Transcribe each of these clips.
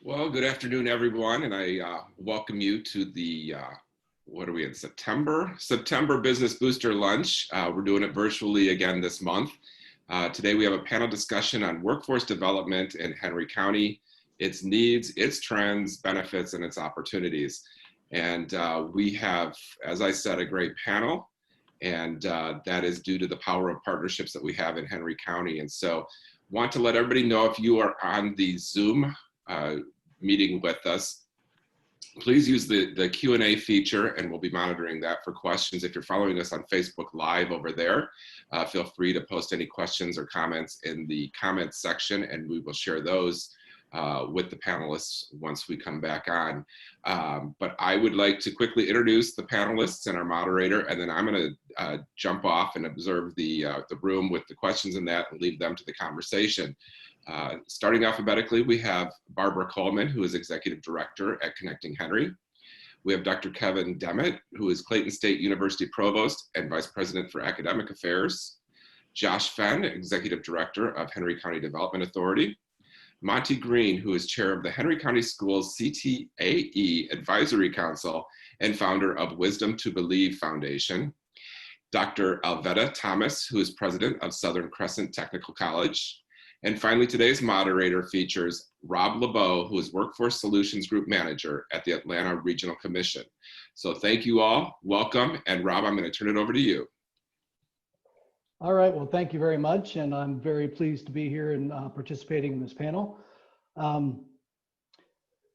Well, good afternoon, everyone, and I welcome you to the, what are we in, September Business Booster Lunch. We're doing it virtually again this month. Today we have a panel discussion on workforce development in Henry County, its needs, its trends, benefits, and its opportunities. And we have, as I said, a great panel, and that is due to the power of partnerships that we have in Henry County. And so want to let everybody know, if you are on the Zoom meeting with us, please use the Q&A feature, and we'll be monitoring that for questions. If you're following us on Facebook Live over there, feel free to post any questions or comments in the comments section, and we will share those with the panelists once we come back on. But I would like to quickly introduce the panelists and our moderator, and then I'm going to jump off and observe the room with the questions in that and leave them to the conversation. Starting alphabetically, we have Barbara Coleman, who is Executive Director at Connecting Henry. We have Dr. Kevin Demmitt, who is Clayton State University Provost and Vice President for Academic Affairs. Josh Fenn, Executive Director of Henry County Development Authority. Monty Green, who is Chair of the Henry County Schools CTAE Advisory Council and founder of Wisdom to Believe Foundation. Dr. Alvetta Thomas, who is President of Southern Crescent Technical College. And finally, today's moderator features Rob LeBeau, who is Workforce Solutions Group Manager at the Atlanta Regional Commission. So thank you all, welcome, and Rob, I'm going to turn it over to you. All right, well, thank you very much, and I'm very pleased to be here and participating in this panel.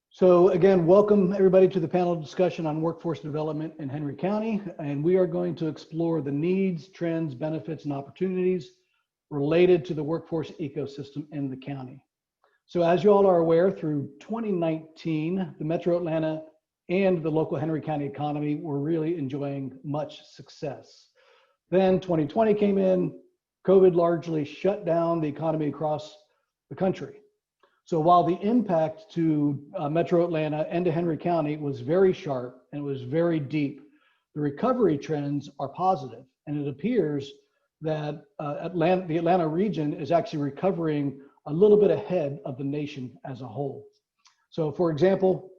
So again, welcome everybody to the panel discussion on workforce development in Henry County, and we are going to explore the needs, trends, benefits, and opportunities related to the workforce ecosystem in the county. So as you all are aware, through 2019, the Metro Atlanta and the local Henry County economy were really enjoying much success. Then 2020 came in, COVID largely shut down the economy across the country. So while the impact to Metro Atlanta and to Henry County was very sharp and it was very deep, the recovery trends are positive, and it appears that the Atlanta region is actually recovering a little bit ahead of the nation as a whole. So for example,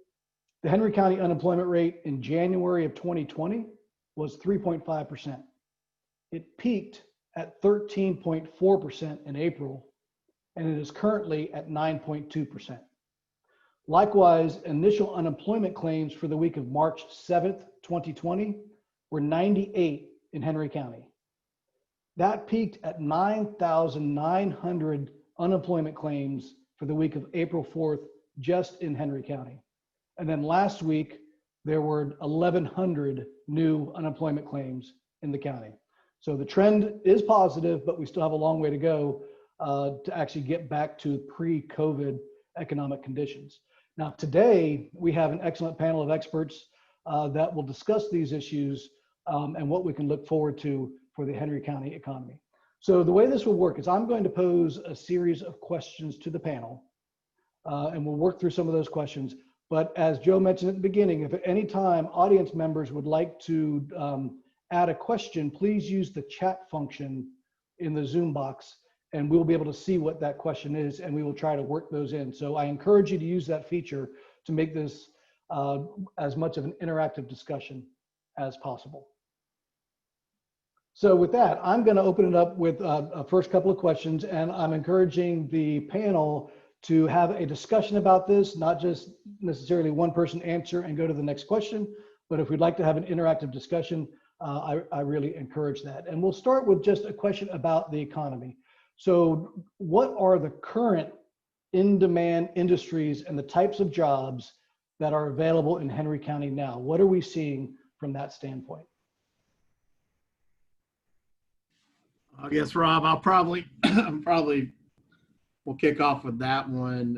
the Henry County unemployment rate in January of 2020 was 3.5%. It peaked at 13.4% in April, and it is currently at 9.2%. Likewise, initial unemployment claims for the week of March 7th, 2020 were 98 in Henry County. That peaked at 9,900 unemployment claims for the week of April 4th, just in Henry County. And then last week, there were 1,100 new unemployment claims in the county. So the trend is positive, but we still have a long way to go to actually get back to pre-COVID economic conditions. Now, today, we have an excellent panel of experts that will discuss these issues and what we can look forward to for the Henry County economy. So the way this will work is I'm going to pose a series of questions to the panel, and we'll work through some of those questions. But as Joe mentioned at the beginning, if at any time audience members would like to add a question, please use the chat function in the Zoom box, and we'll be able to see what that question is, and we will try to work those in. So I encourage you to use that feature to make this as much of an interactive discussion as possible. So with that, I'm going to open it up with a first couple of questions, and I'm encouraging the panel to have a discussion about this, not just necessarily one person answer and go to the next question, but if we'd like to have an interactive discussion, I really encourage that. And we'll start with just a question about the economy. So what are the current in-demand industries and the types of jobs that are available in Henry County now? What are we seeing from that standpoint? I guess, Rob, I'll probably we'll kick off with that one,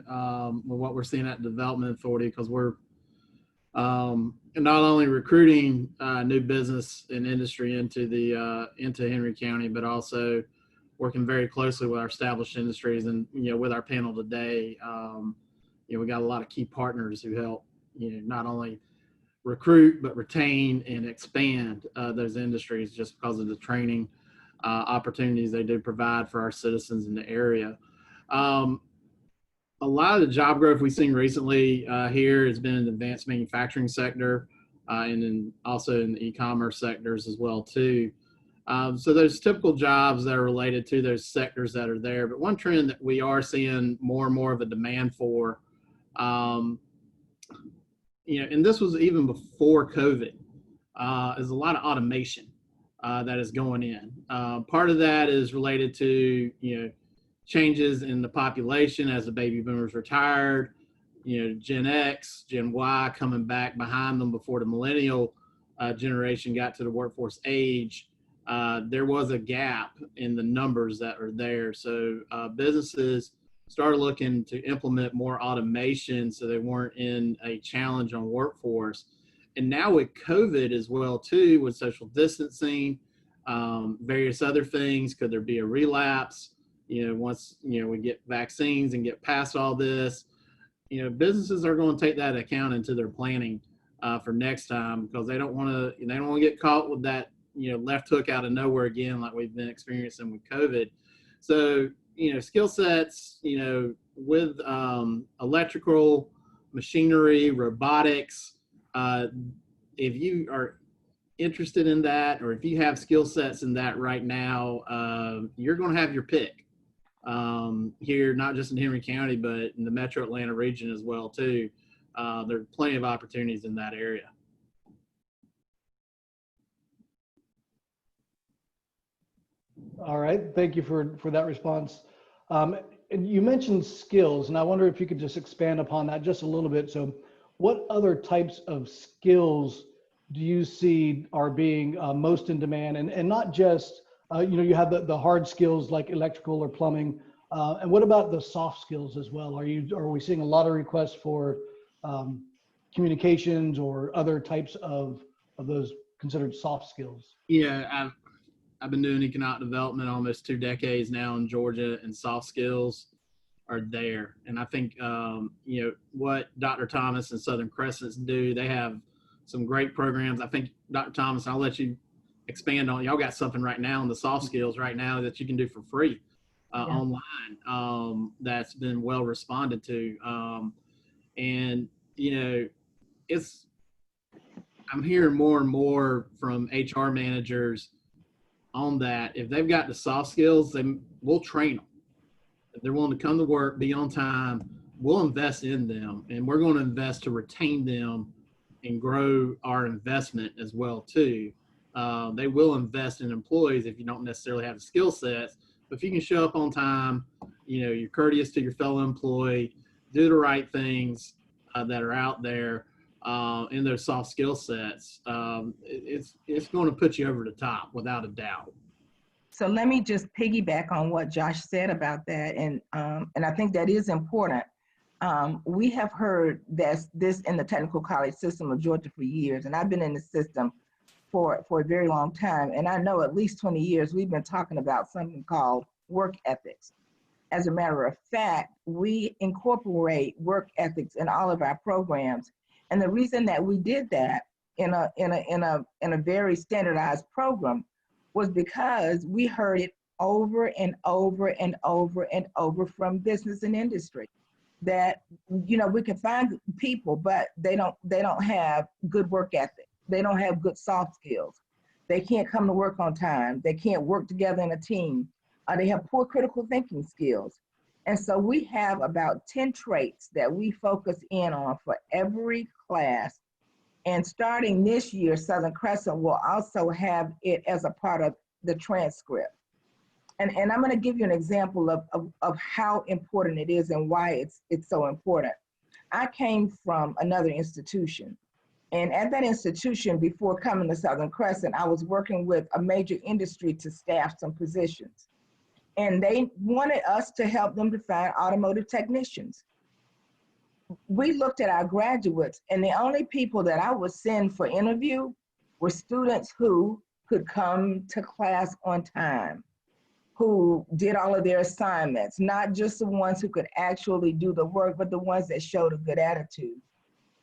with what we're seeing at Development Authority, because we're not only recruiting new business and industry into Henry County, but also working very closely with our established industries. And with our panel today, we got a lot of key partners who help not only recruit but retain and expand those industries, just because of the training opportunities they do provide for our citizens in the area. A lot of the job growth we've seen recently here has been in the advanced manufacturing sector, and then also in the e-commerce sectors as well too. So those typical jobs that are related to those sectors that are there. But one trend that we are seeing more and more of a demand for, and this was even before COVID, is a lot of automation that is going in. Part of that is related to, changes in the population as the baby boomers retired, Gen X, Gen Y coming back behind them before the millennial generation got to the workforce age. There was a gap in the numbers that are there. So businesses started looking to implement more automation so they weren't in a challenge on workforce. And now with COVID as well too, with social distancing, various other things, could there be a relapse? Once, we get vaccines and get past all this, businesses are going to take that account into their planning for next time, because they don't want to get caught with that, left hook out of nowhere again, like we've been experiencing with COVID. So, skill sets, with electrical, machinery, robotics, if you are interested in that, or if you have skill sets in that right now, you're going to have your pick here, not just in Henry County, but in the Metro Atlanta region as well too. There are plenty of opportunities in that area. All right, thank you for that response. And you mentioned skills, and I wonder if you could just expand upon that just a little bit. So what other types of skills do you see are being most in demand? And not just, you have the hard skills like electrical or plumbing, and what about the soft skills as well? Are we seeing a lot of requests for communications or other types of those considered soft skills? Yeah, I've been doing economic development almost 2 decades now in Georgia, and soft skills are there. And I think, what Dr. Thomas and Southern Crescent do, they have some great programs. I think, Dr. Thomas, I'll let you expand on, y'all got something right now in the soft skills right now that you can do for free online, that's been well responded to. And, I'm hearing more and more from HR managers on that. If they've got the soft skills, then we'll train them. If they're willing to come to work, be on time, we'll invest in them, and we're going to invest to retain them and grow our investment as well too. They will invest in employees if you don't necessarily have the skill sets, but if you can show up on time, you're courteous to your fellow employee, do the right things that are out there in those soft skill sets, it's going to put you over the top without a doubt. So let me just piggyback on what Josh said about that, and I think that is important. We have heard this in the technical college system of Georgia for years, and I've been in the system for a very long time, and I know at least 20 years we've been talking about something called work ethics. As a matter of fact, we incorporate work ethics in all of our programs, and the reason that we did that in a very standardized program was because we heard it over and over and over and over from business and industry that we can find people, but they don't have good work ethic. They don't have good soft skills. They can't come to work on time. They can't work together in a team. They have poor critical thinking skills. And so we have about 10 traits that we focus in on for every class. And starting this year, Southern Crescent will also have it as a part of the transcript. And I'm going to give you an example of how important it is and why it's so important. I came from another institution. And at that institution, before coming to Southern Crescent, I was working with a major industry to staff some positions. And they wanted us to help them to find automotive technicians. We looked at our graduates, and the only people that I would send for interview were students who could come to class on time, who did all of their assignments, not just the ones who could actually do the work, but the ones that showed a good attitude.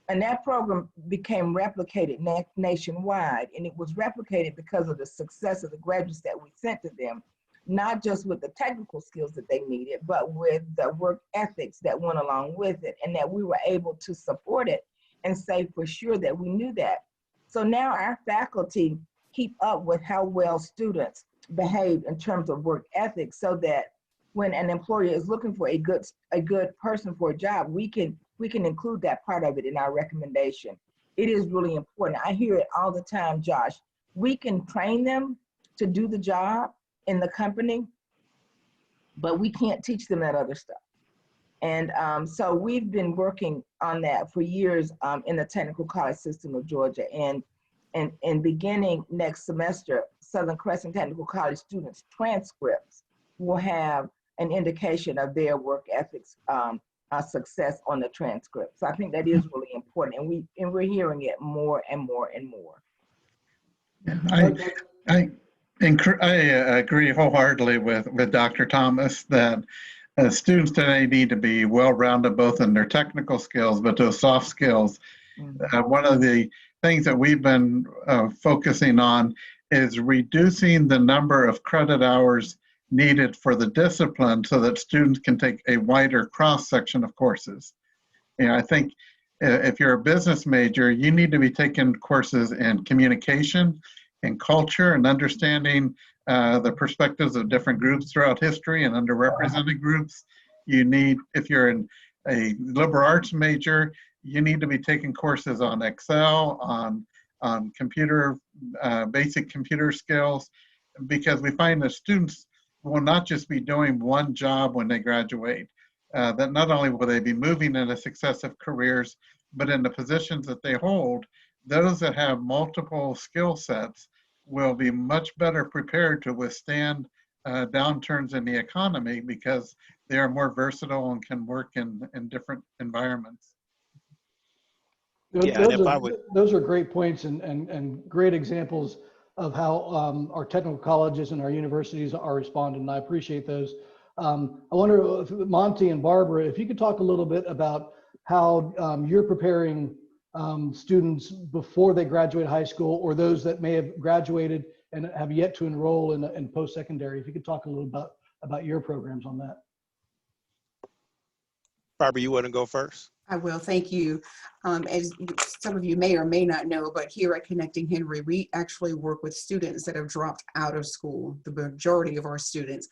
And that program became replicated nationwide, and it was replicated because of the success of the graduates that we sent to them, not just with the technical skills that they needed, but with the work ethics that went along with it, and that we were able to support it and say for sure that we knew that. So now our faculty keep up with how well students behave in terms of work ethics, so that when an employer is looking for a good person for a job, we can include that part of it in our recommendation. It is really important. I hear it all the time, Josh. We can train them to do the job in the company, but we can't teach them that other stuff. And so we've been working on that for years in the technical college system of Georgia. And beginning next semester, Southern Crescent Technical College students' transcripts will have an indication of their work ethics success on the transcript. So I think that is really important, and we're hearing it more and more and more. I agree wholeheartedly with Dr. Thomas that students today need to be well-rounded both in their technical skills, but those soft skills. One of the things that we've been focusing on is reducing the number of credit hours needed for the discipline so that students can take a wider cross-section of courses. I think if you're a business major, you need to be taking courses in communication and culture and understanding the perspectives of different groups throughout history and underrepresented groups. You need, if you're a liberal arts major, you need to be taking courses on Excel, on computer, basic computer skills, because we find that students will not just be doing one job when they graduate, that not only will they be moving into successive careers, but in the positions that they hold, those that have multiple skill sets will be much better prepared to withstand downturns in the economy because they are more versatile and can work in different environments. Those are great points and great examples of how our technical colleges and our universities are responding, and I appreciate those. I wonder if Monty and Barbara, if you could talk a little bit about how you're preparing students before they graduate high school, or those that may have graduated and have yet to enroll in post-secondary. If you could talk a little about your programs on that. Barbara, you want to go first? I will, thank you. As some of you may or may not know, but here at Connecting Henry, we actually work with students that have dropped out of school. The majority of our students,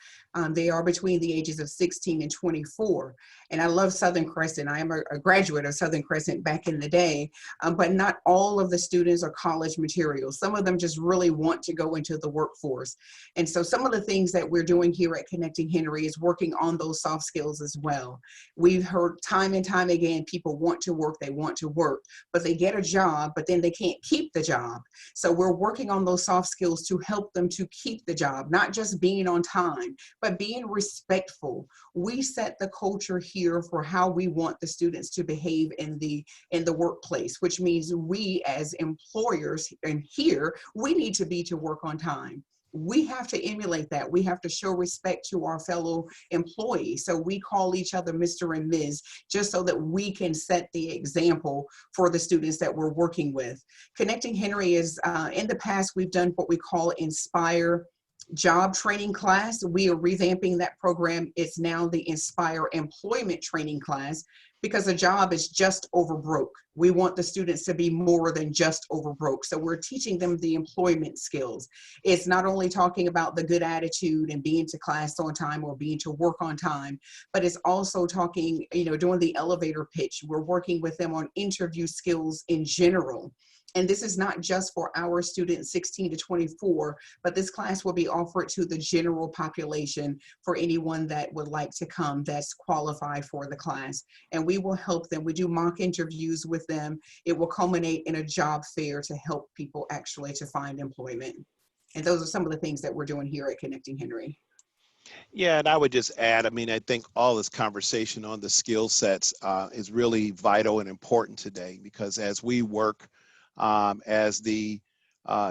they are between the ages of 16 and 24. And I love Southern Crescent. I am a graduate of Southern Crescent back in the day, but not all of the students are college material. Some of them just really want to go into the workforce. And so some of the things that we're doing here at Connecting Henry is working on those soft skills as well. We've heard time and time again, people want to work, they want to work, but they get a job, but then they can't keep the job. So we're working on those soft skills to help them to keep the job, not just being on time, but being respectful. We set the culture here for how we want the students to behave in the workplace, which means we as employers and here, we need to be to work on time. We have to emulate that. We have to show respect to our fellow employees. So we call each other Mr. and Ms. just so that we can set the example for the students that we're working with. Connecting Henry is, in the past, we've done what we call Inspire job training class. We are revamping that program. It's now the Inspire employment training class because a job is just over broke. We want the students to be more than just over broke. So we're teaching them the employment skills. It's not only talking about the good attitude and being to class on time or being to work on time, but it's also talking, doing the elevator pitch. We're working with them on interview skills in general. And this is not just for our students 16 to 24, but this class will be offered to the general population for anyone that would like to come that's qualified for the class. And we will help them. We do mock interviews with them. It will culminate in a job fair to help people actually to find employment. And those are some of the things that we're doing here at Connecting Henry. Yeah, and I would just add, I think all this conversation on the skill sets is really vital and important today, because as we work as the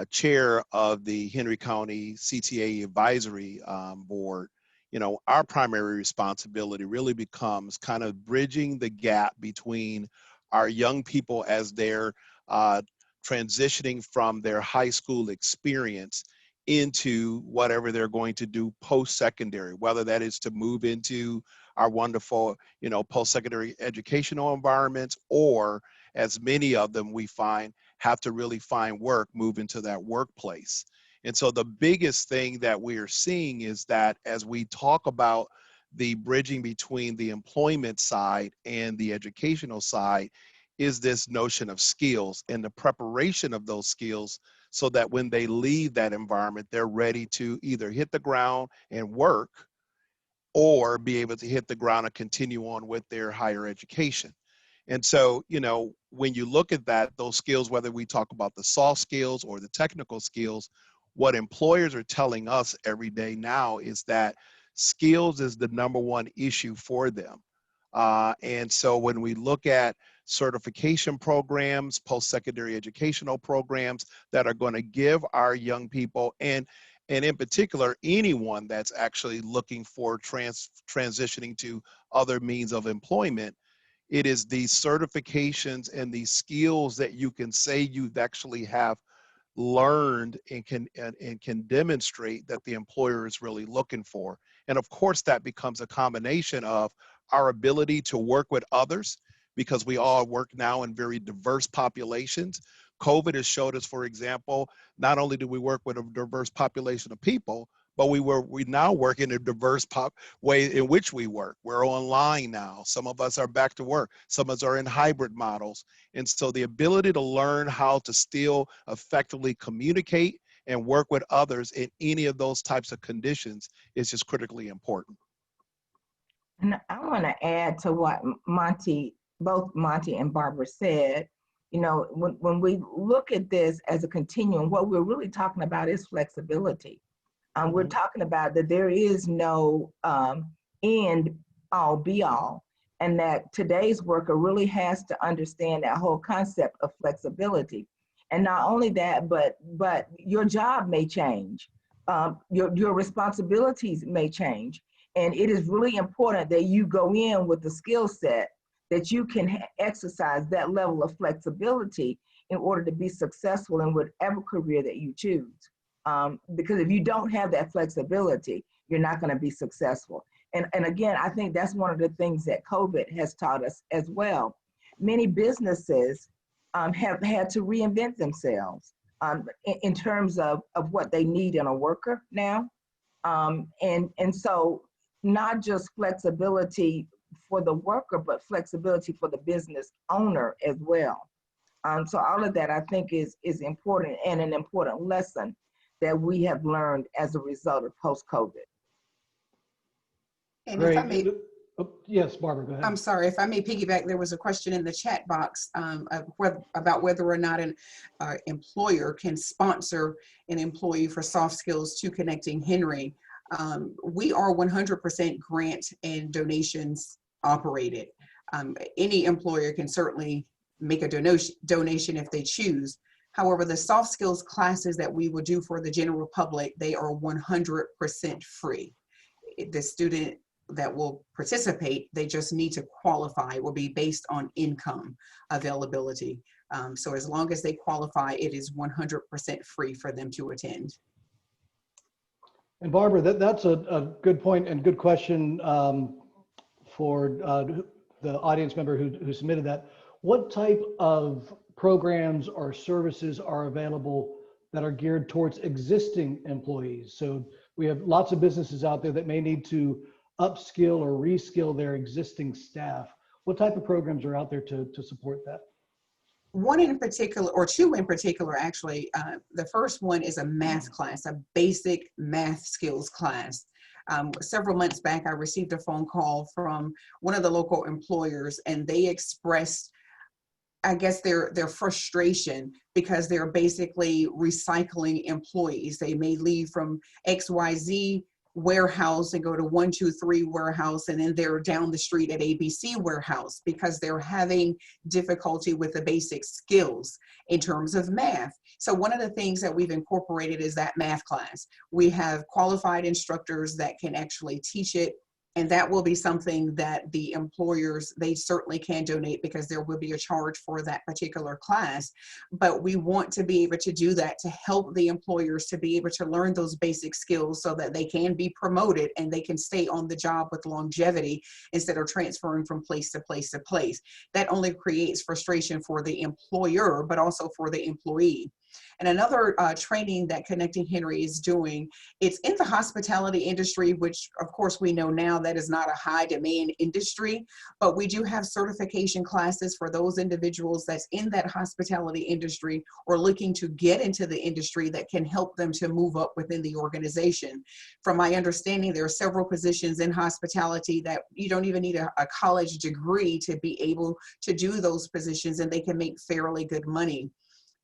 chair of the Henry County CTA Advisory Board, our primary responsibility really becomes kind of bridging the gap between our young people as they're transitioning from their high school experience into whatever they're going to do post-secondary, whether that is to move into our wonderful, post-secondary educational environments, or as many of them we find have to really find work, move into that workplace. And so the biggest thing that we are seeing is that as we talk about the bridging between the employment side and the educational side, is this notion of skills and the preparation of those skills so that when they leave that environment, they're ready to either hit the ground and work or be able to hit the ground and continue on with their higher education. And so, when you look at that, those skills, whether we talk about the soft skills or the technical skills, what employers are telling us every day now is that skills is the #1 issue for them. And so when we look at certification programs, post-secondary educational programs that are going to give our young people, and in particular, anyone that's actually looking for transitioning to other means of employment, it is these certifications and these skills that you can say you actually have learned and can demonstrate that the employer is really looking for. And of course, that becomes a combination of our ability to work with others, because we all work now in very diverse populations. COVID has showed us, for example, not only do we work with a diverse population of people, but we now work in a diverse way in which we work. We're online now. Some of us are back to work. Some of us are in hybrid models. And so the ability to learn how to still effectively communicate and work with others in any of those types of conditions is just critically important. And I want to add to what both Monty and Barbara said. You know, when we look at this as a continuum, what we're really talking about is flexibility. We're talking about that there is no end all be all, and that today's worker really has to understand that whole concept of flexibility. And not only that, but your job may change, your responsibilities may change, and it is really important that you go in with the skill set that you can exercise that level of flexibility in order to be successful in whatever career that you choose. Because if you don't have that flexibility, you're not going to be successful. And again, I think that's one of the things that COVID has taught us as well. Many businesses have had to reinvent themselves in terms of what they need in a worker now. And so not just flexibility for the worker, but flexibility for the business owner as well. So all of that I think is important, and an important lesson that we have learned as a result of post-COVID. And Great. if I may, Yes, Barbara, go ahead. I'm sorry, if I may piggyback, there was a question in the chat box about whether or not an employer can sponsor an employee for soft skills to Connecting Henry. We are 100% grant and donations operated. Any employer can certainly make a donation if they choose. However, the soft skills classes that we will do for the general public, they are 100% free. The student that will participate, they just need to qualify. It will be based on income availability. So as long as they qualify, it is 100% free for them to attend. And Barbara, that's a good point and good question for the audience member who submitted that. What type of programs or services are available that are geared towards existing employees? So we have lots of businesses out there that may need to upskill or reskill their existing staff. What type of programs are out there to support that? One in particular, or two in particular, actually. The first one is a math class, a basic math skills class. Several months back, I received a phone call from one of the local employers, and they expressed, I guess, their frustration because they're basically recycling employees. They may leave from XYZ warehouse and go to 123 warehouse, and then they're down the street at ABC warehouse because they're having difficulty with the basic skills in terms of math. So one of the things that we've incorporated is that math class. We have qualified instructors that can actually teach it, and that will be something that the employers, they certainly can donate because there will be a charge for that particular class. But we want to be able to do that to help the employers to be able to learn those basic skills so that they can be promoted and they can stay on the job with longevity instead of transferring from place to place to place. That only creates frustration for the employer, but also for the employee. And another training that Connecting Henry is doing, it's in the hospitality industry, which of course we know now that is not a high demand industry, but we do have certification classes for those individuals that's in that hospitality industry or looking to get into the industry that can help them to move up within the organization. From my understanding, there are several positions in hospitality that you don't even need a college degree to be able to do those positions, and they can make fairly good money.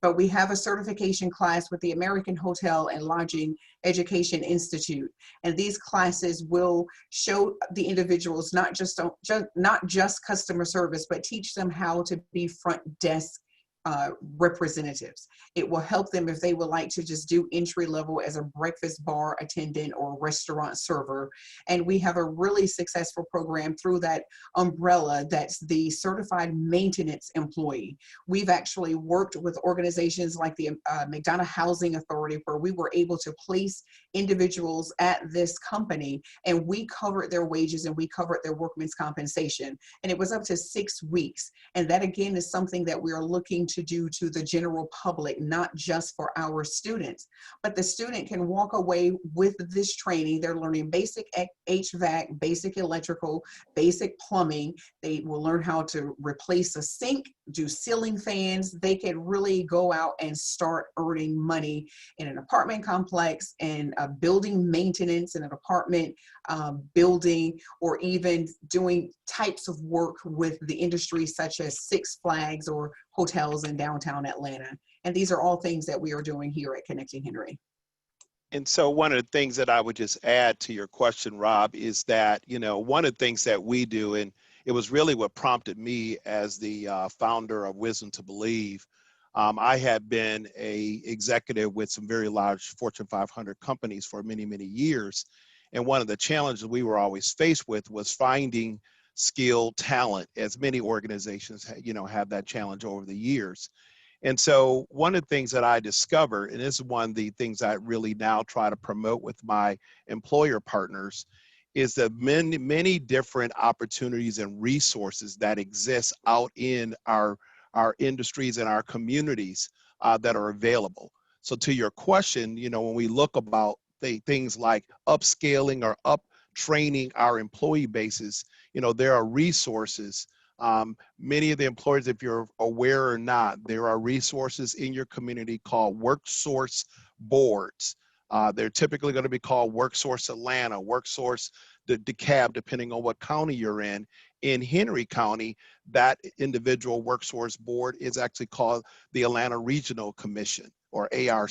but we have a certification class with the American Hotel and Lodging Education Institute. And these classes will show the individuals not just customer service, but teach them how to be front desk representatives. It will help them if they would like to just do entry level as a breakfast bar attendant or restaurant server. And we have a really successful program through that umbrella that's the certified maintenance employee. We've actually worked with organizations like the McDonough Housing Authority, where we were able to place individuals at this company, and we covered their wages and we covered their workman's compensation. And it was up to 6 weeks. And that again is something that we are looking to do to the general public, not just for our students. But the student can walk away with this training. They're learning basic HVAC, basic electrical, basic plumbing. They will learn how to replace a sink, do ceiling fans. They can really go out and start earning money in an apartment complex and building maintenance in an apartment building, or even doing types of work with the industry such as Six Flags or hotels in downtown Atlanta. And these are all things that we are doing here at Connecting Henry. And so one of the things that I would just add to your question, Rob, is that, you know, one of the things that we do, and it was really what prompted me as the founder of Wisdom to Believe. I had been an executive with some very large Fortune 500 companies for many, many years. And one of the challenges we were always faced with was finding skilled talent, as many organizations, you know, have that challenge over the years. And so one of the things that I discovered, and this is one of the things I really now try to promote with my employer partners, is the many different opportunities and resources that exist out in our industries and our communities that are available. So to your question, you know, when we look about things like upscaling or up training our employee bases, you know, there are resources. Many of the employers, if you're aware or not, there are resources in your community called WorkSource boards. They're typically going to be called WorkSource Atlanta, WorkSource DeKalb, depending on what county you're in. In Henry County, that individual WorkSource board is actually called the Atlanta Regional Commission, or ARC,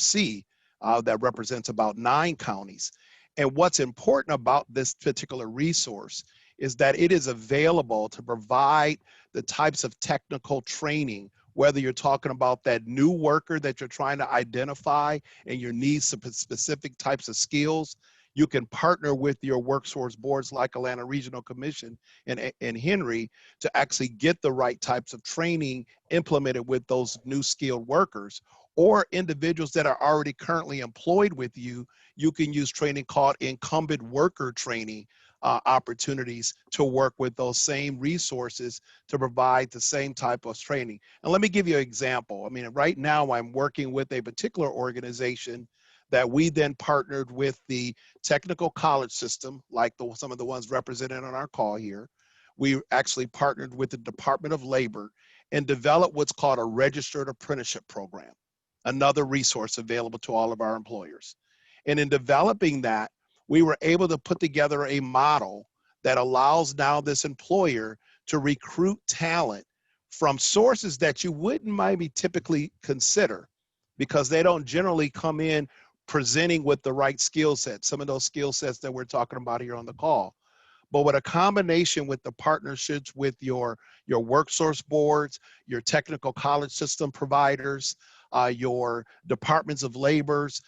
that represents about 9 counties. And what's important about this particular resource is that it is available to provide the types of technical training, whether you're talking about that new worker that you're trying to identify and your needs some specific types of skills. You can partner with your WorkSource boards like Atlanta Regional Commission and Henry to actually get the right types of training implemented with those new skilled workers. Or individuals that are already currently employed with you, you can use training called incumbent worker training opportunities to work with those same resources to provide the same type of training. And let me give you an example. I mean, right now I'm working with a particular organization that we then partnered with the technical college system, like some of the ones represented on our call here. We actually partnered with the Department of Labor and developed what's called a registered apprenticeship program, another resource available to all of our employers. And in developing that, we were able to put together a model that allows now this employer to recruit talent from sources that you wouldn't maybe typically consider, because they don't generally come in presenting with the right skill sets, some of those skill sets that we're talking about here on the call. But with a combination with the partnerships with your WorkSource boards, your technical college system providers, your departments of labors,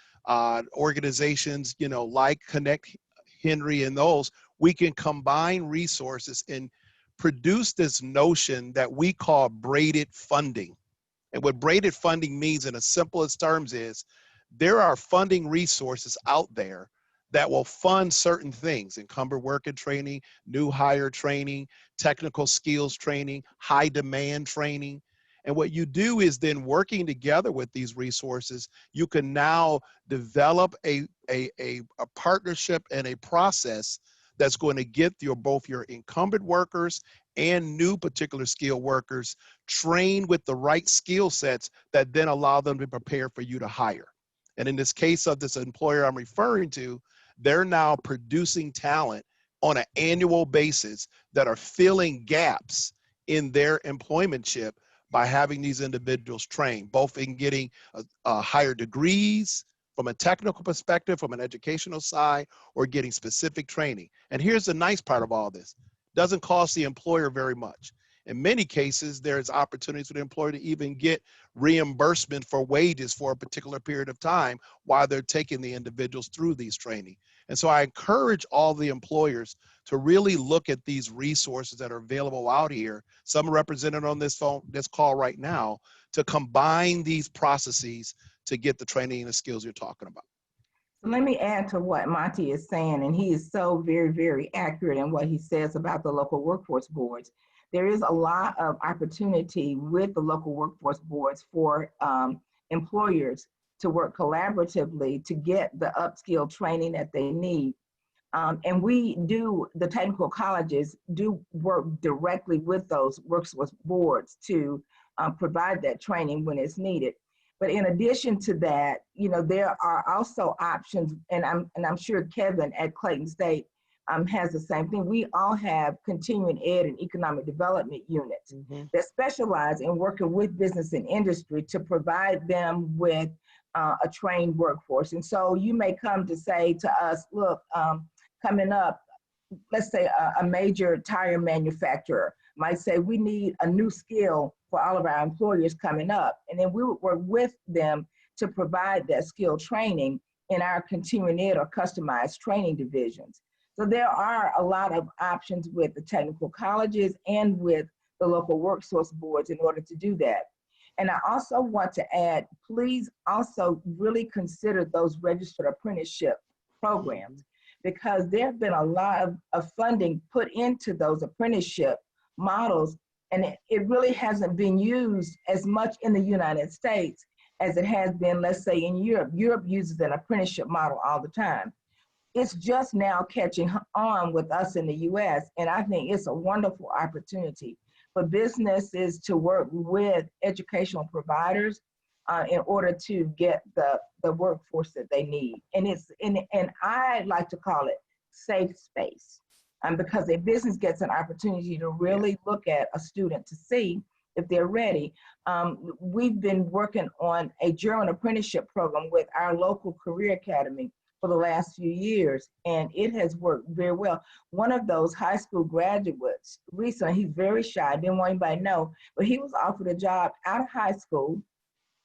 organizations, you know, like Connect Henry and those, we can combine resources and produce this notion that we call braided funding. And what braided funding means in the simplest terms is there are funding resources out there that will fund certain things: incumbent worker training, new hire training, technical skills training, high demand training. And what you do is then, working together with these resources, you can now develop a partnership and a process that's going to get both your incumbent workers and new particular skill workers trained with the right skill sets that then allow them to prepare for you to hire. And in this case of this employer I'm referring to, they're now producing talent on an annual basis that are filling gaps in their employmentship by having these individuals trained, both in getting higher degrees from a technical perspective, from an educational side, or getting specific training. And here's the nice part of all this. It doesn't cost the employer very much. In many cases, there's opportunities for the employer to even get reimbursement for wages for a particular period of time while they're taking the individuals through these training. And so I encourage all the employers to really look at these resources that are available out here, some represented on this call right now, to combine these processes to get the training and the skills you're talking about. Let me add to what Monty is saying, and he is so very, very accurate in what he says about the local workforce boards. There is a lot of opportunity with the local workforce boards for employers to work collaboratively to get the upskill training that they need. And the technical colleges do work directly with those workforce boards to provide that training when it's needed. But in addition to that, there are also options, and I'm sure Kevin at Clayton State has the same thing. We all have continuing ed and economic development units that specialize in working with business and industry to provide them with a trained workforce. And so you may come to say to us, look, coming up, let's say a major tire manufacturer might say, we need a new skill for all of our employers coming up. And then we would work with them to provide that skill training in our continuing ed or customized training divisions. So there are a lot of options with the technical colleges and with the local workforce boards in order to do that. And I also want to add, please also really consider those registered apprenticeship programs, because there have been a lot of funding put into those apprenticeship models, and it really hasn't been used as much in the United States as it has been, let's say, in Europe. Europe uses an apprenticeship model all the time. It's just now catching on with us in the US, and I think it's a wonderful opportunity for businesses to work with educational providers in order to get the workforce that they need. And I like to call it safe space, because a business gets an opportunity to really look at a student to see if they're ready. We've been working on a German apprenticeship program with our local career academy for the last few years, and it has worked very well. One of those high school graduates recently, he's very shy, didn't want anybody to know, but he was offered a job out of high school,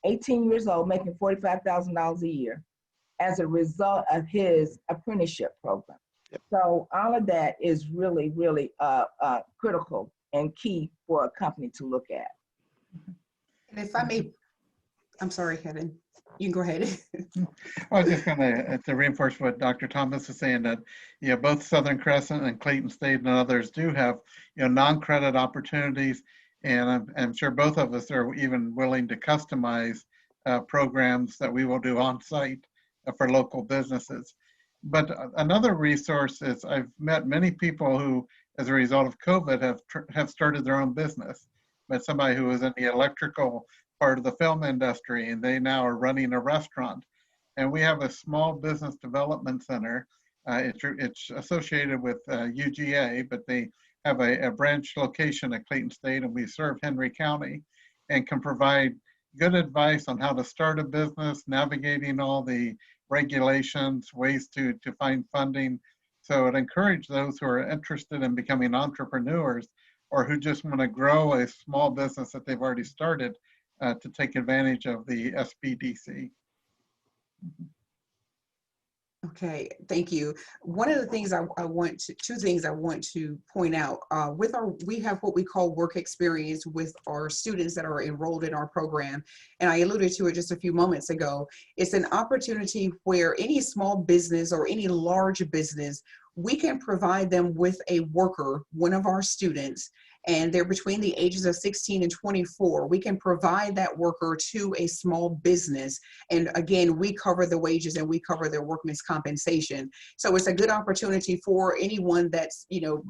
18 years old, making $45,000 a year as a result of his apprenticeship program. Yep. So all of that is really, really critical and key for a company to look at. And if I may, I'm sorry, Kevin, you can go ahead. I was just going to reinforce what Dr. Thomas is saying, that both Southern Crescent and Clayton State and others do have non-credit opportunities, and I'm sure both of us are even willing to customize programs that we will do on site for local businesses. But another resource is, I've met many people who, as a result of COVID, have started their own business. Met somebody who was in the electrical part of the film industry, and they now are running a restaurant. And we have a small business development center. It's associated with UGA, but they have a branch location at Clayton State, and we serve Henry County and can provide good advice on how to start a business, navigating all the regulations, ways to find funding. So I'd encourage those who are interested in becoming entrepreneurs, or who just want to grow a small business that they've already started, to take advantage of the SBDC. Okay, thank you. One of the things two things I want to point out, we have what we call work experience with our students that are enrolled in our program. And I alluded to it just a few moments ago. It's an opportunity where any small business or any large business, we can provide them with a worker, one of our students, and they're between the ages of 16 and 24. We can provide that worker to a small business. And again, we cover the wages and we cover their workman's compensation. So it's a good opportunity for anyone that's,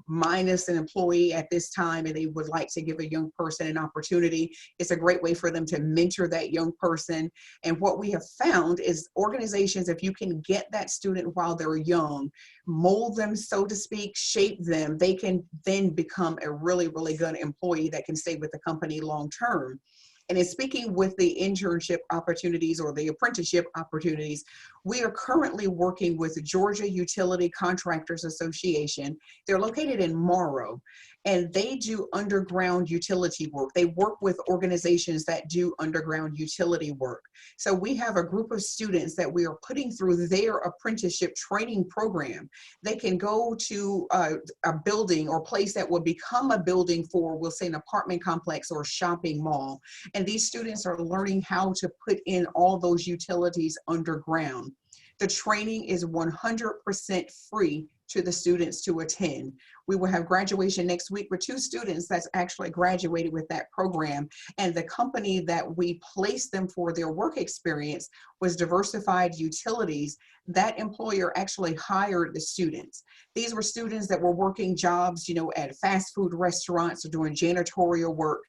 minus an employee at this time and they would like to give a young person an opportunity. It's a great way for them to mentor that young person. And what we have found is organizations, if you can get that student while they're young, mold them, so to speak, shape them, they can then become a really, really really good employee that can stay with the company long term. And in speaking with the internship opportunities or the apprenticeship opportunities, we are currently working with the Georgia Utility Contractors Association. They're located in Morrow, and they do underground utility work. They work with organizations that do underground utility work. So we have a group of students that we are putting through their apprenticeship training program. They can go to a building or place that will become a building for, we'll say, an apartment complex or a shopping mall. And these students are learning how to put in all those utilities underground. The training is 100% free to the students to attend. We will have graduation next week with 2 students that's actually graduated with that program. And the company that we placed them for their work experience was Diversified Utilities. That employer actually hired the students. These were students that were working jobs, at fast food restaurants or doing janitorial work.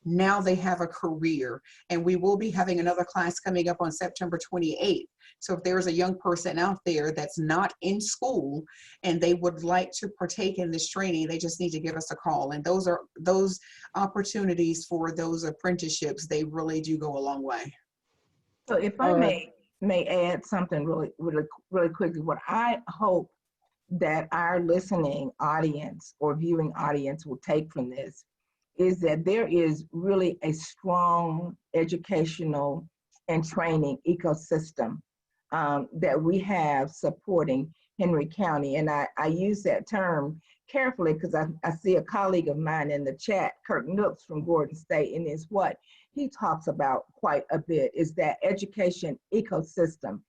Now they have a career, and we will be having another class coming up on September 28th. So if there's a young person out there that's not in school and they would like to partake in this training, they just need to give us a call. And those opportunities for those apprenticeships, they really do go a long way. So if I may add something really quickly, what I hope that our listening audience or viewing audience will take from this is that there is really a strong educational and training ecosystem that we have supporting Henry County. And I use that term carefully because I see a colleague of mine in the chat, Kirk Nooks from Gordon State, and is what he talks about quite a bit is that education ecosystem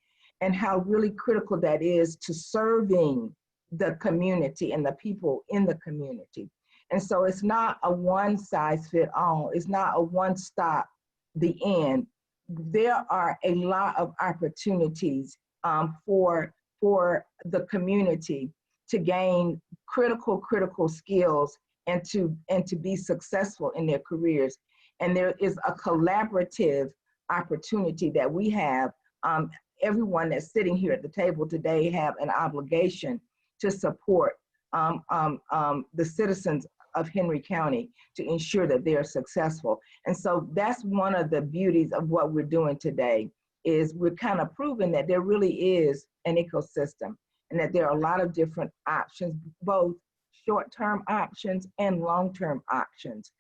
and how really critical that is to serving the community and the people in the community. And so it's not a one size fit all. It's not a one stop, the end. There are a lot of opportunities for the community to gain critical skills and to be successful in their careers. And there is a collaborative opportunity that we have. Everyone that's sitting here at the table today have an obligation to support the citizens of Henry County to ensure that they are successful. And so that's one of the beauties of what we're doing today is we're kind of proving that there really is an ecosystem and that there are a lot of different options, both short-term options and long-term options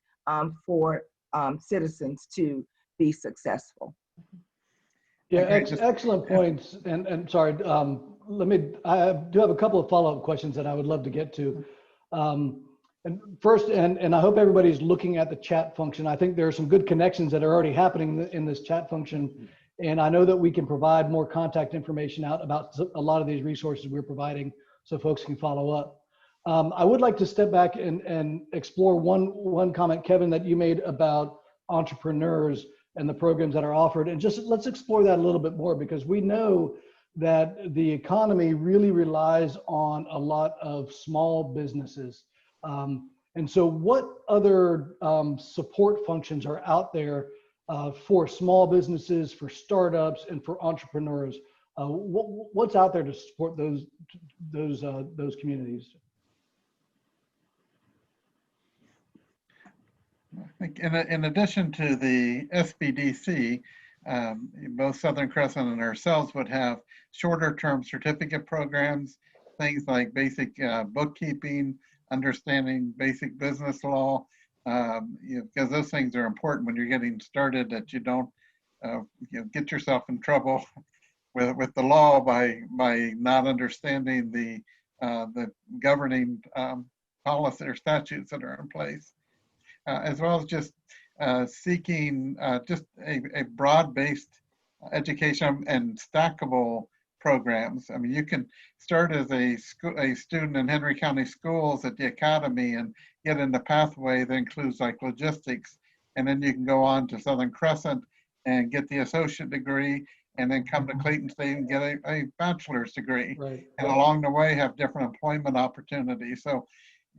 for citizens to be succcessful. Yeah, excellent points. And sorry, I do have a couple of follow-up questions that I would love to get to. And first, and I hope everybody's looking at the chat function. I think there are some good connections that are already happening in this chat function. And I know that we can provide more contact information out about a lot of these resources we're providing so folks can follow up. I would like to step back and explore one comment, Kevin, that you made about entrepreneurs and the programs that are offered. And just let's explore that a little bit more because we know that the economy really relies on a lot of small businesses. And so what other support functions are out there for small businesses, for startups, and for entrepreneurs? What's out there to support those communities? I think in addition to the SBDC, both Southern Crescent and ourselves would have shorter term certificate programs, things like basic bookkeeping, understanding basic business law, because those things are important when you're getting started, that you don't get yourself in trouble with the law by not understanding the governing policy or statutes that are in place, as well as just seeking just a broad-based education and stackable programs. I mean, you can start as a student in Henry County Schools at the Academy and get in the pathway that includes like logistics, and then you can go on to Southern Crescent and get the associate degree, and then come to Clayton State and get a bachelor's degree. Right. And along the way have different employment opportunities. So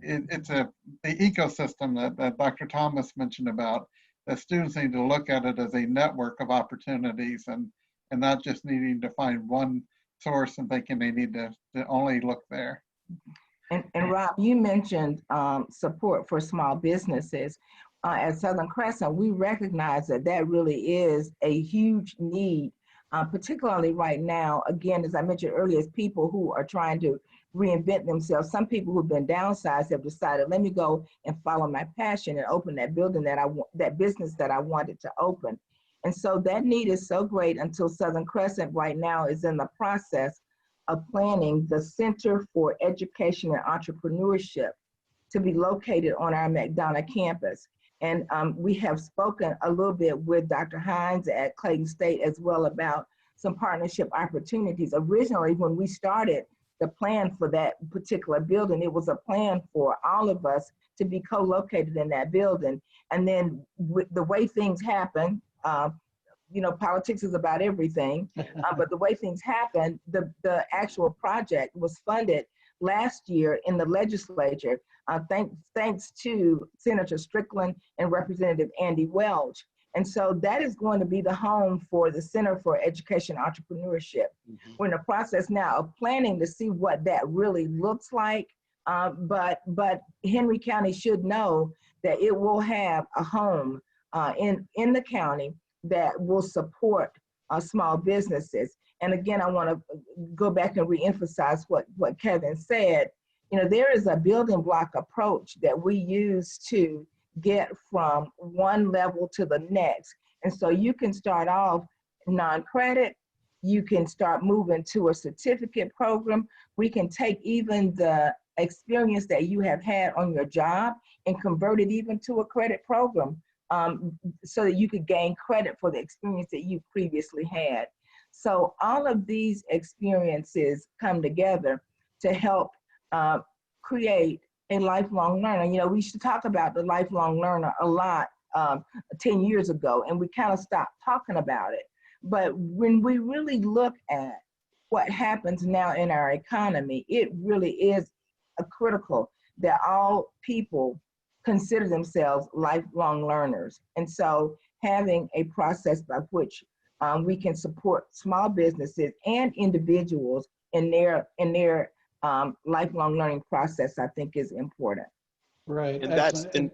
it's the ecosystem that Dr. Thomas mentioned about, that students need to look at it as a network of opportunities and not just needing to find one source and thinking they need to only look there. And Rob, you mentioned support for small businesses. At Southern Crescent, we recognize that that really is a huge need, particularly right now. Again, as I mentioned earlier, as people who are trying to reinvent themselves. Some people who've been downsized have decided, let me go and follow my passion and open that building that I want, that business that I wanted to open. And so that need is so great until Southern Crescent right now is in the process of planning the Center for Education and Entrepreneurship to be located on our McDonough campus. And we have spoken a little bit with Dr. Hines at Clayton State as well about some partnership opportunities. Originally, when we started the plan for that particular building, it was a plan for all of us to be co-located in that building. And then with the way things happen, you know, politics is about everything, but the way things happen, the actual project was funded last year in the legislature, thanks to Senator Strickland and Representative Andy Welch. And so that is going to be the home for the Center for Education and Entrepreneurship. Mm-hmm. We're in the process now of planning to see what that really looks like, but Henry County should know that it will have a home in the county that will support small businesses. And again, I want to go back and reemphasize what Kevin said. You know, there is a building block approach that we use to get from one level to the next. And so you can start off non-credit, you can start moving to a certificate program. We can take even the experience that you have had on your job and convert it even to a credit program, so that you could gain credit for the experience that you previously had. So all of these experiences come together to help create a lifelong learner. You know, we used to talk about the lifelong learner a lot 10 years ago, and we kind of stopped talking about it. But when we really look at what happens now in our economy, it really is critical that all people consider themselves lifelong learners. And so having a process by which we can support small businesses and individuals in their lifelong learning process, I think is important. Right. And that's, and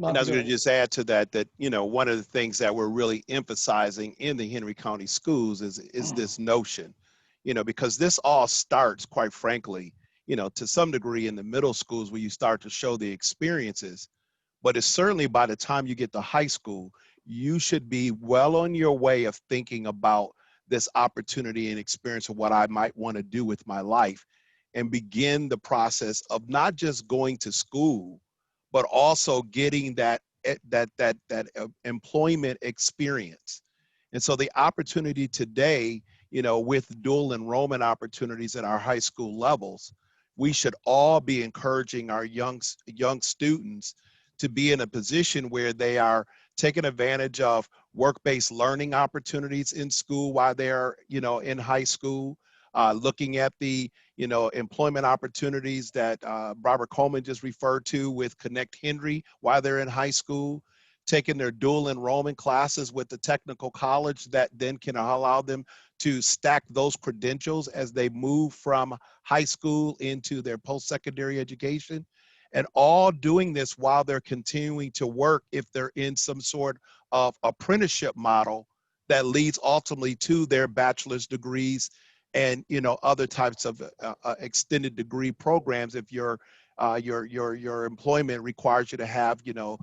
I was going to just add to that, you know, one of the things that we're really emphasizing in the Henry County schools is this notion, you know, because this all starts, quite frankly, you know, to some degree in the middle schools where you start to show the experiences, but it's certainly by the time you get to high school, you should be well on your way of thinking about this opportunity and experience of what I might want to do with my life, and begin the process of not just going to school, but also getting that employment experience. And so the opportunity today, you know, with dual enrollment opportunities at our high school levels, we should all be encouraging our young students to be in a position where they are taking advantage of work-based learning opportunities in school while they're, you know, in high school, looking at the, you know, employment opportunities that Robert Coleman just referred to with Connect Henry while they're in high school, taking their dual enrollment classes with the technical college that then can allow them to stack those credentials as they move from high school into their post-secondary education, and all doing this while they're continuing to work if they're in some sort of apprenticeship model that leads ultimately to their bachelor's degrees and, you know, other types of extended degree programs if your employment requires you to have, you know,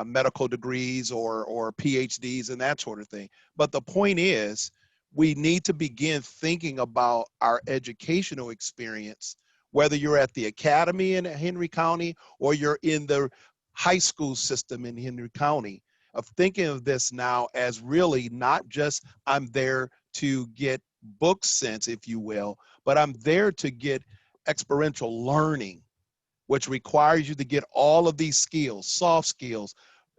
medical degrees or PhDs and that sort of thing. But the point is, we need to begin thinking about our educational experience, whether you're at the academy in Henry County or you're in the high school system in Henry County, of thinking of this now as really not just I'm there to get book sense, if you will, but I'm there to get experiential learning, which requires you to get all of these skills, soft skills,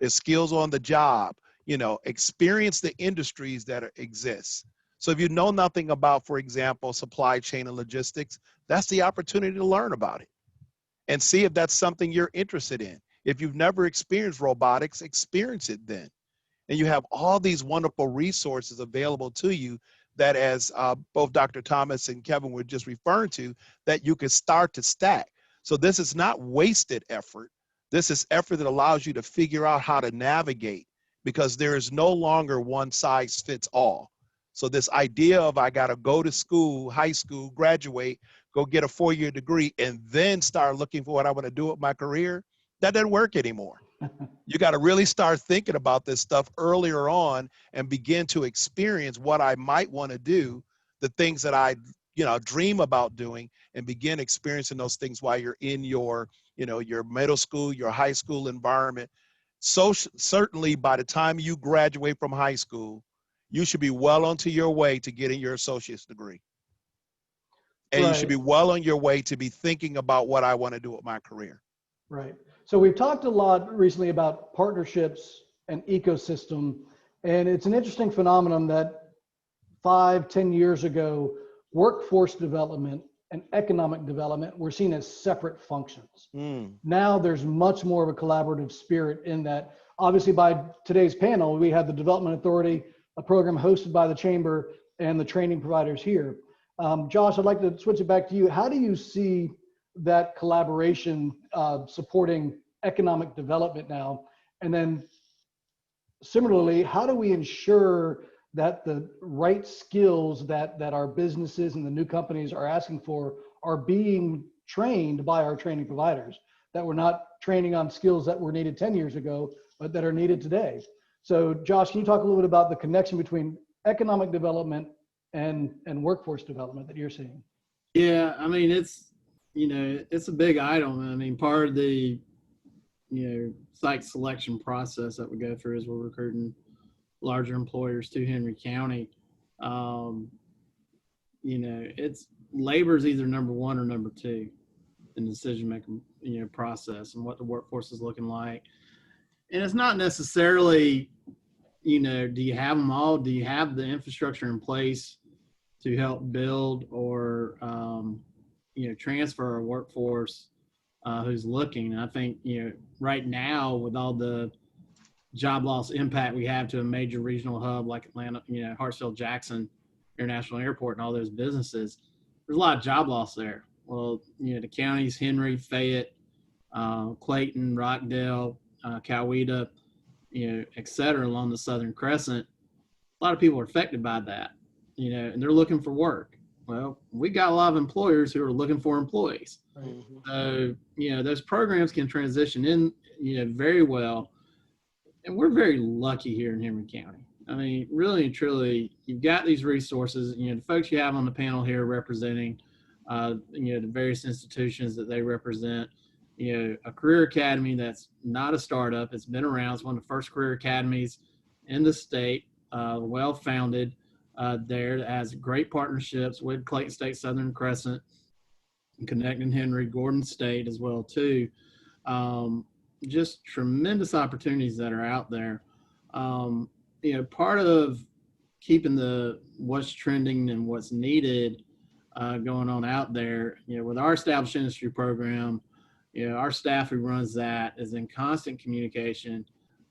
skills on the job, you know, experience the industries that exist. So if you know nothing about, for example, supply chain and logistics, that's the opportunity to learn about it and see if that's something you're interested in. If you've never experienced robotics, experience it then. And you have all these wonderful resources available to you that, as both Dr. Thomas and Kevin were just referring to, that you can start to stack. So this is not wasted effort. This is effort that allows you to figure out how to navigate, because there is no longer one size fits all. So this idea of I got to go to school, high school, graduate, go get a 4-year degree, and then start looking for what I want to do with my career, that doesn't work anymore. You got to really start thinking about this stuff earlier on and begin to experience what I might want to do, the things that I, dream about doing, and begin experiencing those things while you're in your, your middle school, your high school environment. So certainly by the time you graduate from high school, you should be well onto your way to getting your associate's degree. And you should be well on your way to be thinking about what I want to do with my career. Right. So we've talked a lot recently about partnerships and ecosystem, and it's an interesting phenomenon that 5-10 years ago, workforce development and economic development were seen as separate functions. Now there's much more of a collaborative spirit in that. Obviously, by today's panel, we have the Development Authority, a program hosted by the Chamber, and the training providers here. Josh, I'd like to switch it back to you. How do you see that collaboration supporting economic development now? And then similarly, how do we ensure that the right skills that our businesses and the new companies are asking for are being trained by our training providers, that we're not training on skills that were needed 10 years ago, but that are needed today? So Josh, can you talk a little bit about the connection between economic development and workforce development that you're seeing? Yeah, I mean, it's a big item. I mean, part of the, site selection process that we go through as we're recruiting larger employers to Henry County. It's labor's either number one or number two in the decision-making, process and what the workforce is looking like. And it's not necessarily, do you have them all? Do you have the infrastructure in place to help build or, transfer a workforce who's looking? And I think, right now with all the job loss impact we have to a major regional hub like Atlanta, Hartsfield Jackson International Airport and all those businesses, there's a lot of job loss there. Well, the counties, Henry, Fayette, Clayton, Rockdale, Coweta, et cetera, along the Southern Crescent, a lot of people are affected by that, and they're looking for work. Well, we got a lot of employers who are looking for employees. Right. So, those programs can transition in, very well. And we're very lucky here in Henry County. I mean, really and truly, you've got these resources, the folks you have on the panel here representing, the various institutions that they represent, a career academy that's not a startup. It's been around. It's one of the first career academies in the state, well-founded there, that has great partnerships with Clayton State, Southern Crescent, Connecting Henry, Gordon State as well, too. Just tremendous opportunities that are out there. Part of keeping what's trending and what's needed going on out there, with our established industry program, our staff who runs that is in constant communication,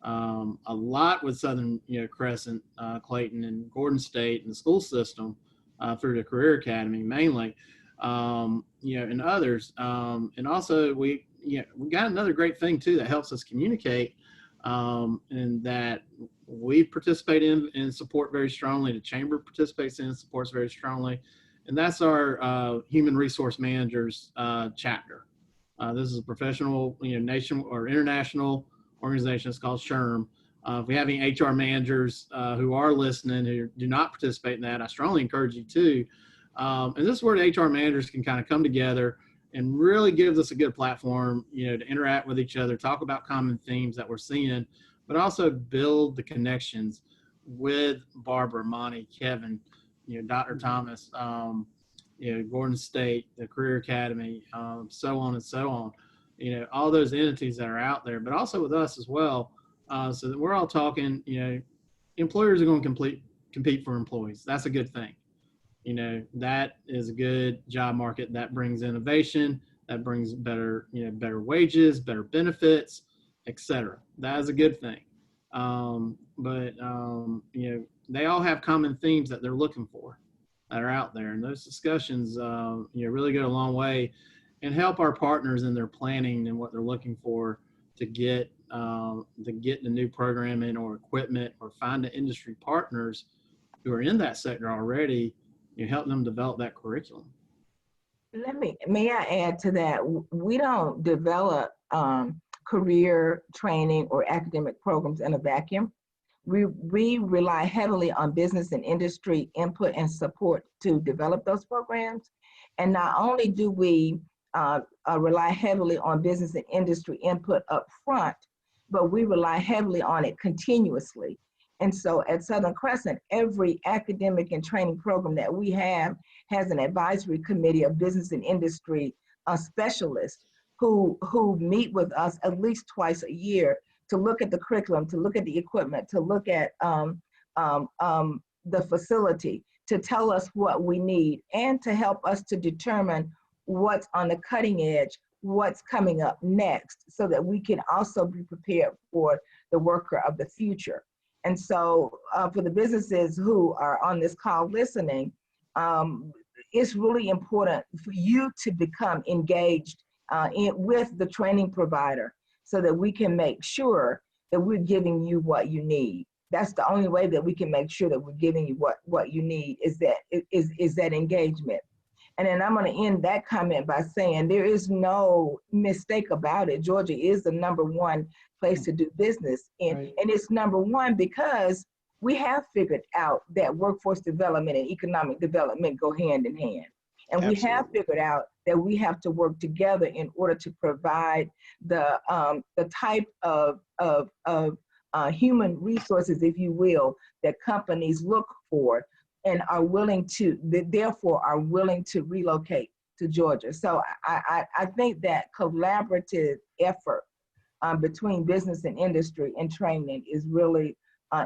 a lot with Southern Crescent, Clayton, and Gordon State and the school system through the Career Academy mainly, and others. And also we got another great thing too that helps us communicate, and that we participate in and support very strongly. The Chamber participates in and supports very strongly, and that's our Human Resource Managers chapter. This is a professional, nation or international organization. It's called SHRM. If we have any HR managers who are listening who do not participate in that, I strongly encourage you to. And this is where the HR managers can kind of come together and really gives us a good platform, to interact with each other, talk about common themes that we're seeing, but also build the connections with Barbara, Monty, Kevin, Dr. Thomas, Gordon State, the Career Academy, so on and so on, all those entities that are out there, but also with us as well, so that we're all talking, employers are going to compete for employees. That's a good thing. That is a good job market that brings innovation, that brings better, better wages, better benefits, et cetera. That is a good thing. But they all have common themes that they're looking for that are out there. And those discussions, really go a long way. and help our partners in their planning and what they're looking for to get the new programming or equipment, or find the industry partners who are in that sector already, and help them develop that curriculum. May I add to that? We don't develop career training or academic programs in a vacuum. We rely heavily on business and industry input and support to develop those programs. And not only do we rely heavily on business and industry input up front, but we rely heavily on it continuously. And so at Southern Crescent, every academic and training program that we have has an advisory committee of business and industry specialists who meet with us at least twice a year to look at the curriculum, to look at the equipment, to look at the facility, to tell us what we need, and to help us to determine what's on the cutting edge, what's coming up next, so that we can also be prepared for the worker of the future. And so for the businesses who are on this call listening, it's really important for you to become engaged with the training provider, so that we can make sure that we're giving you what you need. That's the only way that we can make sure that we're giving you what you need, is that engagement. And then I'm going to end that comment by saying there is no mistake about it. Georgia is the #1 place to do business. And it's #1 because we have figured out that workforce development and economic development go hand in hand. And we have figured out that we have to work together in order to provide the type of human resources, if you will, that companies look for and are willing to, therefore are willing to relocate to Georgia. So I think that collaborative effort between business and industry and training is really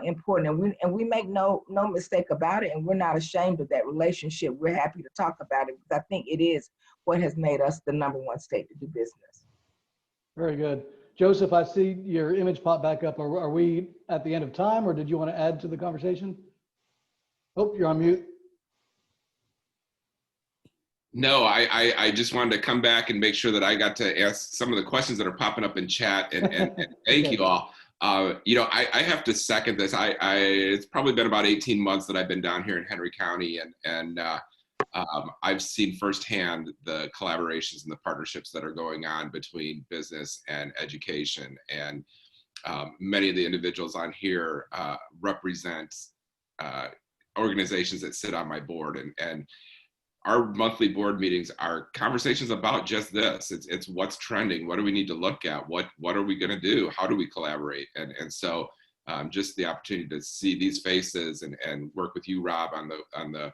important. And we make no mistake about it, and we're not ashamed of that relationship. We're happy to talk about it, because I think it is what has made us the #1 state to do business. Very good. Joseph, I see your image pop back up. Are we at the end of time, or did you want to add to the conversation? Oh, you're on mute. No, I just wanted to come back and make sure that I got to ask some of the questions that are popping up in chat, and thank you all. I have to second this. It's probably been about 18 months that I've been down here in Henry County, and I've seen firsthand the collaborations and the partnerships that are going on between business and education. And many of the individuals on here represent organizations that sit on my board, and our monthly board meetings are conversations about just this. It's what's trending. What do we need to look at? What are we going to do? How do we collaborate? And so just the opportunity to see these faces and work with you, Rob, on the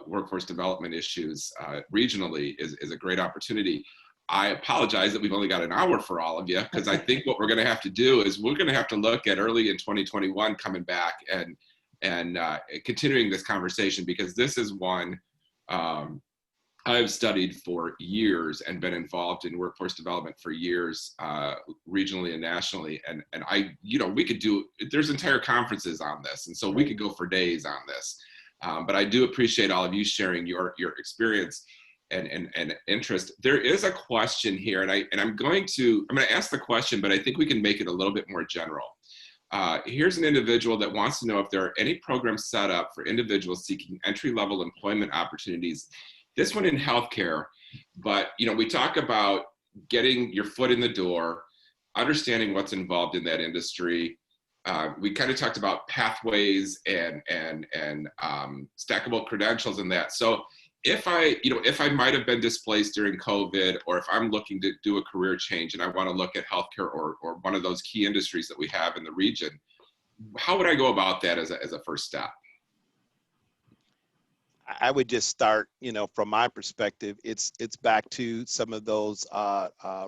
workforce development issues regionally is a great opportunity. I apologize that we've only got an hour for all of you, because I think what we're going to have to do is we're going to have to look at early in 2021 coming back and continuing this conversation, because this is one I've studied for years and been involved in workforce development for years, regionally and nationally. And we could do, there's entire conferences on this. And so we could go for days on this. But I do appreciate all of you sharing your experience and interest. There is a question here, and I'm going to ask the question, but I think we can make it a little bit more general. Here's an individual that wants to know if there are any programs set up for individuals seeking entry-level employment opportunities. This one in healthcare, but we talk about getting your foot in the door, understanding what's involved in that industry. We kind of talked about pathways and stackable credentials and that. So if I might have been displaced during COVID, or if I'm looking to do a career change and I want to look at healthcare or one of those key industries that we have in the region, how would I go about that as a first step? I would just start, from my perspective, it's back to some of those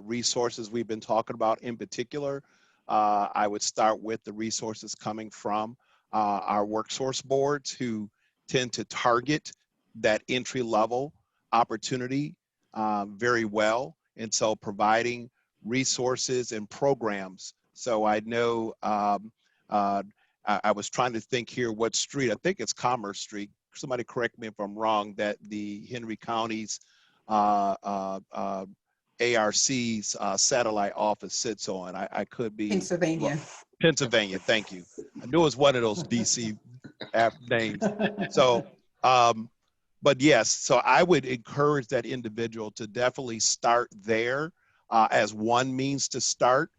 resources we've been talking about in particular. I would start with the resources coming from our workforce boards, who tend to target that entry level opportunity very well. And so providing resources and programs. So I know I was trying to think here what street, I think it's Commerce Street. Somebody correct me if I'm wrong, that the Henry County's ARC's satellite office sits on. I could be Pennsylvania. Pennsylvania. Thank you. I knew it was one of those DC names. So, but yes, so I would encourage that individual to definitely start there as one means to start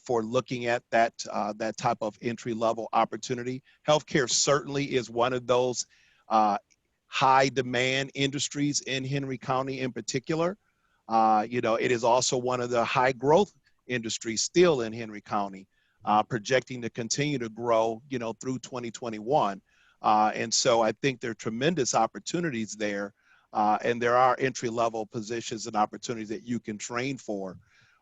for looking at that that type of entry level opportunity. Healthcare certainly is one of those high demand industries in Henry County in particular. You know, it is also one of the high growth industries still in Henry County, projecting to continue to grow, you know, through 2021. And so I think there are tremendous opportunities there. And there are entry level positions and opportunities that you can train for.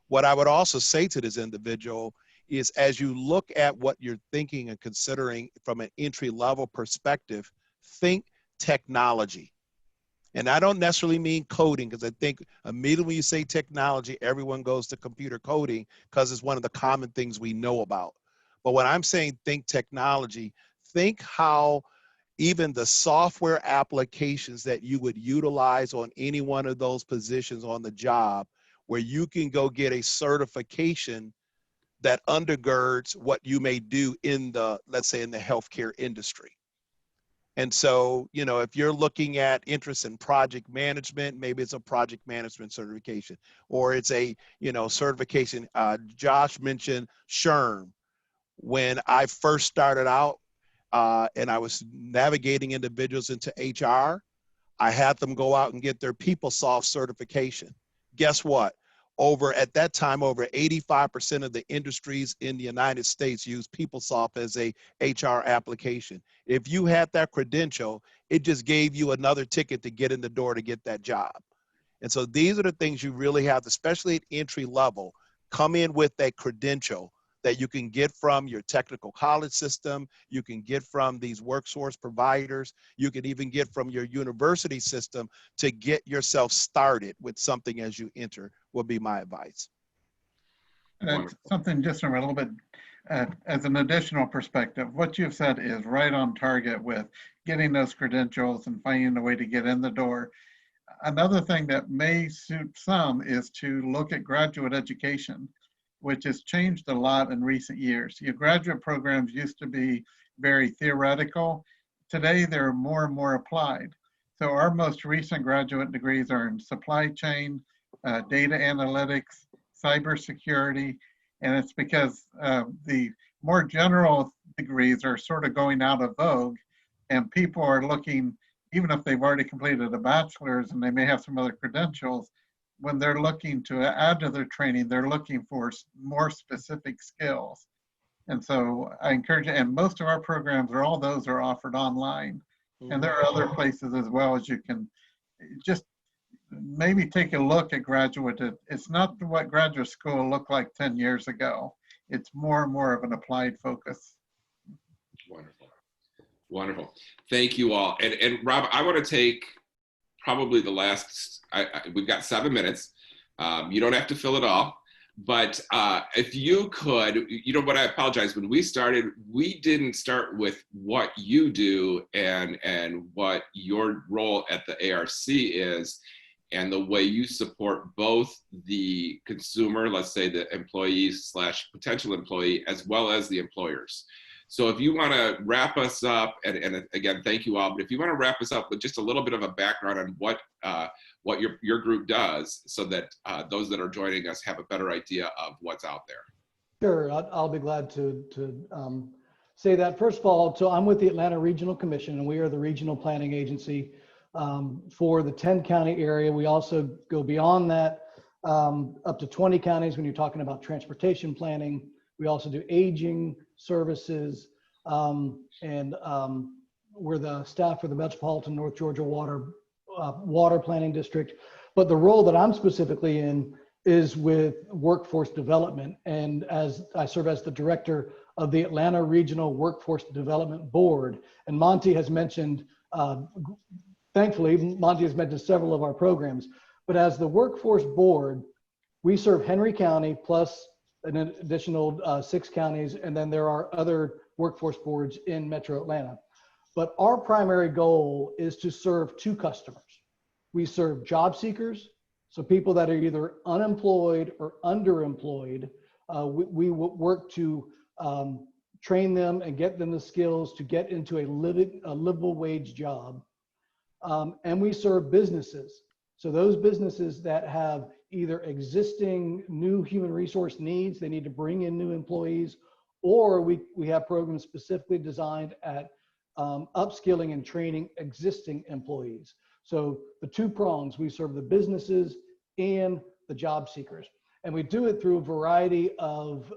What I would also say to this individual is, as you look at what you're thinking and considering from an entry level perspective, think technology. And I don't necessarily mean coding, because I think immediately when you say technology, everyone goes to computer coding because it's one of the common things we know about. But when I'm saying think technology, think how even the software applications that you would utilize on any one of those positions on the job, where you can go get a certification that undergirds what you may do in the, let's say, in the healthcare industry. And so, you know, if you're looking at interest in project management, maybe it's a project management certification, or it's a, you know, certification. Josh mentioned SHRM. When I first started out and I was navigating individuals into HR, I had them go out and get their PeopleSoft certification. Guess what? At that time, over 85% of the industries in the United States use PeopleSoft as a HR application. If you had that credential, it just gave you another ticket to get in the door to get that job. And so these are the things you really have to, especially at entry level, come in with that credential that you can get from your technical college system, you can get from these workforce providers, you can even get from your university system to get yourself started with something as you enter, would be my advice. Something just from a little bit, as an additional perspective, what you've said is right on target with getting those credentials and finding a way to get in the door. Another thing that may suit some is to look at graduate education, which has changed a lot in recent years. Your graduate programs used to be very theoretical. Today, they're more and more applied. So our most recent graduate degrees are in supply chain, data analytics, cybersecurity, and it's because the more general degrees are sort of going out of vogue, and people are looking, even if they've already completed a bachelor's and they may have some other credentials, when they're looking to add to their training, they're looking for more specific skills. And so I encourage you, and most of our programs are, all those are offered online. And there are other places as well as you can just maybe take a look at graduate. It's not what graduate school looked like 10 years ago. It's more and more of an applied focus. Wonderful. Wonderful. Thank you all. And Rob, I want to take probably the last, we've got 7 minutes. You don't have to fill it all, but if you could, you know what, I apologize. When we started, we didn't start with what you do and what your role at the ARC is, and the way you support both the consumer, let's say the employees / potential employee, as well as the employers. So if you want to wrap us up, and again, thank you all, but if you want to wrap us up with just a little bit of a background on what your group does, so that those that are joining us have a better idea of what's out there. Sure, I'll be glad to say that. First of all, so I'm with the Atlanta Regional Commission, and we are the regional planning agency for the 10 county area. We also go beyond that, up to 20 counties when you're talking about transportation planning. We also do aging services, and we're the staff for the Metropolitan North Georgia Water Planning District. But the role that I'm specifically in is with workforce development. And as I serve as the director of the Atlanta Regional Workforce Development Board. And Monty has mentioned, thankfully, Monty has mentioned several of our programs. But as the workforce board, we serve Henry County plus an additional 6 counties, and then there are other workforce boards in Metro Atlanta. But our primary goal is to serve 2 customers. We serve job seekers, so people that are either unemployed or underemployed. We work to train them and get them the skills to get into a livable wage job. And we serve businesses. So those businesses that have either existing new human resource needs, they need to bring in new employees, or we have programs specifically designed at upskilling and training existing employees. So the two prongs, we serve the businesses and the job seekers. And we do it through a variety of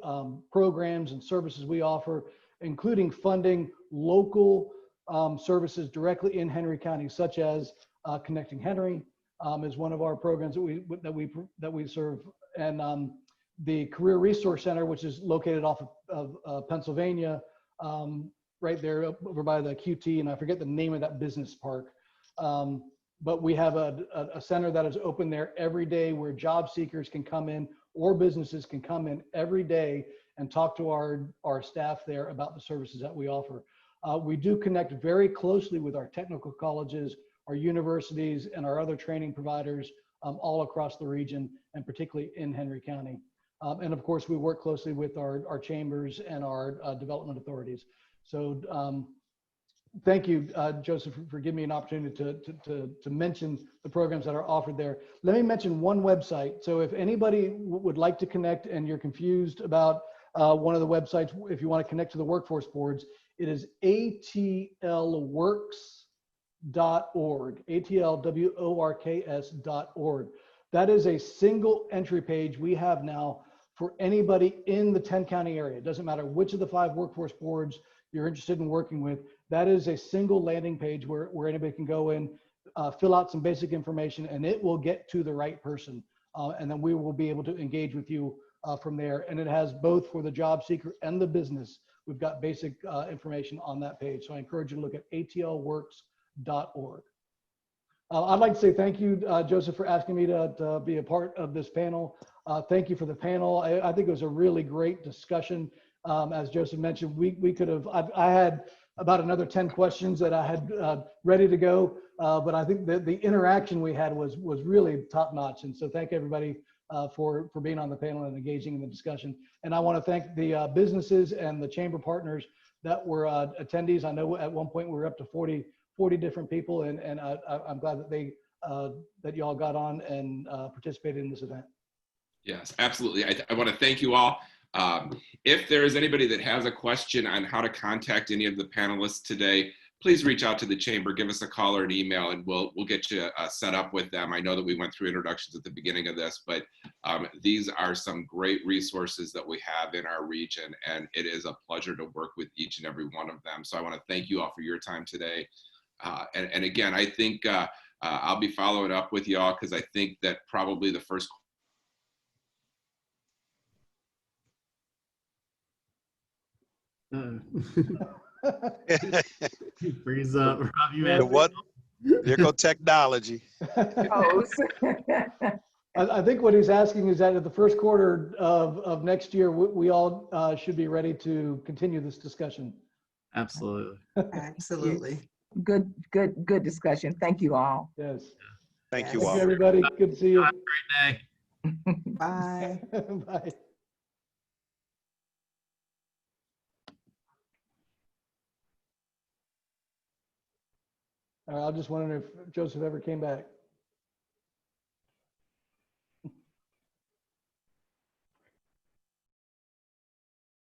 programs and services we offer, including funding local services directly in Henry County, such as Connecting Henry is one of our programs that we serve, and the Career Resource Center, which is located off of Pennsylvania, right there over by the QT, and I forget the name of that business park. But we have a center that is open there every day where job seekers can come in or businesses can come in every day and talk to our staff there about the services that we offer. We do connect very closely with our technical colleges, our universities, and our other training providers all across the region, and particularly in Henry County. And of course, we work closely with our chambers and our development authorities. So thank you, Joseph, for giving me an opportunity to mention the programs that are offered there. Let me mention one website. So if anybody would like to connect and you're confused about one of the websites, if you want to connect to the workforce boards, it is atlworks.org, atlworks.org. That is a single entry page we have now for anybody in the 10-county area. It doesn't matter which of the 5 workforce boards you're interested in working with. That is a single landing page where anybody can go in, fill out some basic information, and it will get to the right person. And then we will be able to engage with you from there. And it has both for the job seeker and the business. We've got basic information on that page. So I encourage you to look at atlworks.org. I'd like to say thank you, Joseph, for asking me to be a part of this panel. Thank you for the panel. I think it was a really great discussion. As Joseph mentioned, we could have, I had about another 10 questions that I had ready to go, but I think that the interaction we had was really top notch. And so thank everybody for being on the panel and engaging in the discussion. And I want to thank the businesses and the chamber partners that were attendees. I know at one point we were up to 40 different people, and I'm glad that that y'all got on and participated in this event. Yes, absolutely. I want to thank you all. If there is anybody that has a question on how to contact any of the panelists today, please reach out to the chamber, give us a call or an email, and we'll get you set up with them. I know that we went through introductions at the beginning of this, but these are some great resources that we have in our region, and it is a pleasure to work with each and every one of them. So I want to thank you all for your time today. And again, I think I'll be following up with y'all because I think that probably the first Freeze up. Rob, you The what? There go technology. I think what he's asking is that in the first quarter of next year, we all should be ready to continue this discussion. Absolutely. Absolutely. Good discussion. Thank you all. Yes. Thank you Thank all. you, everybody. Good to see you. Have a great day. Bye. Bye. I'm just wondering if Joseph ever came back.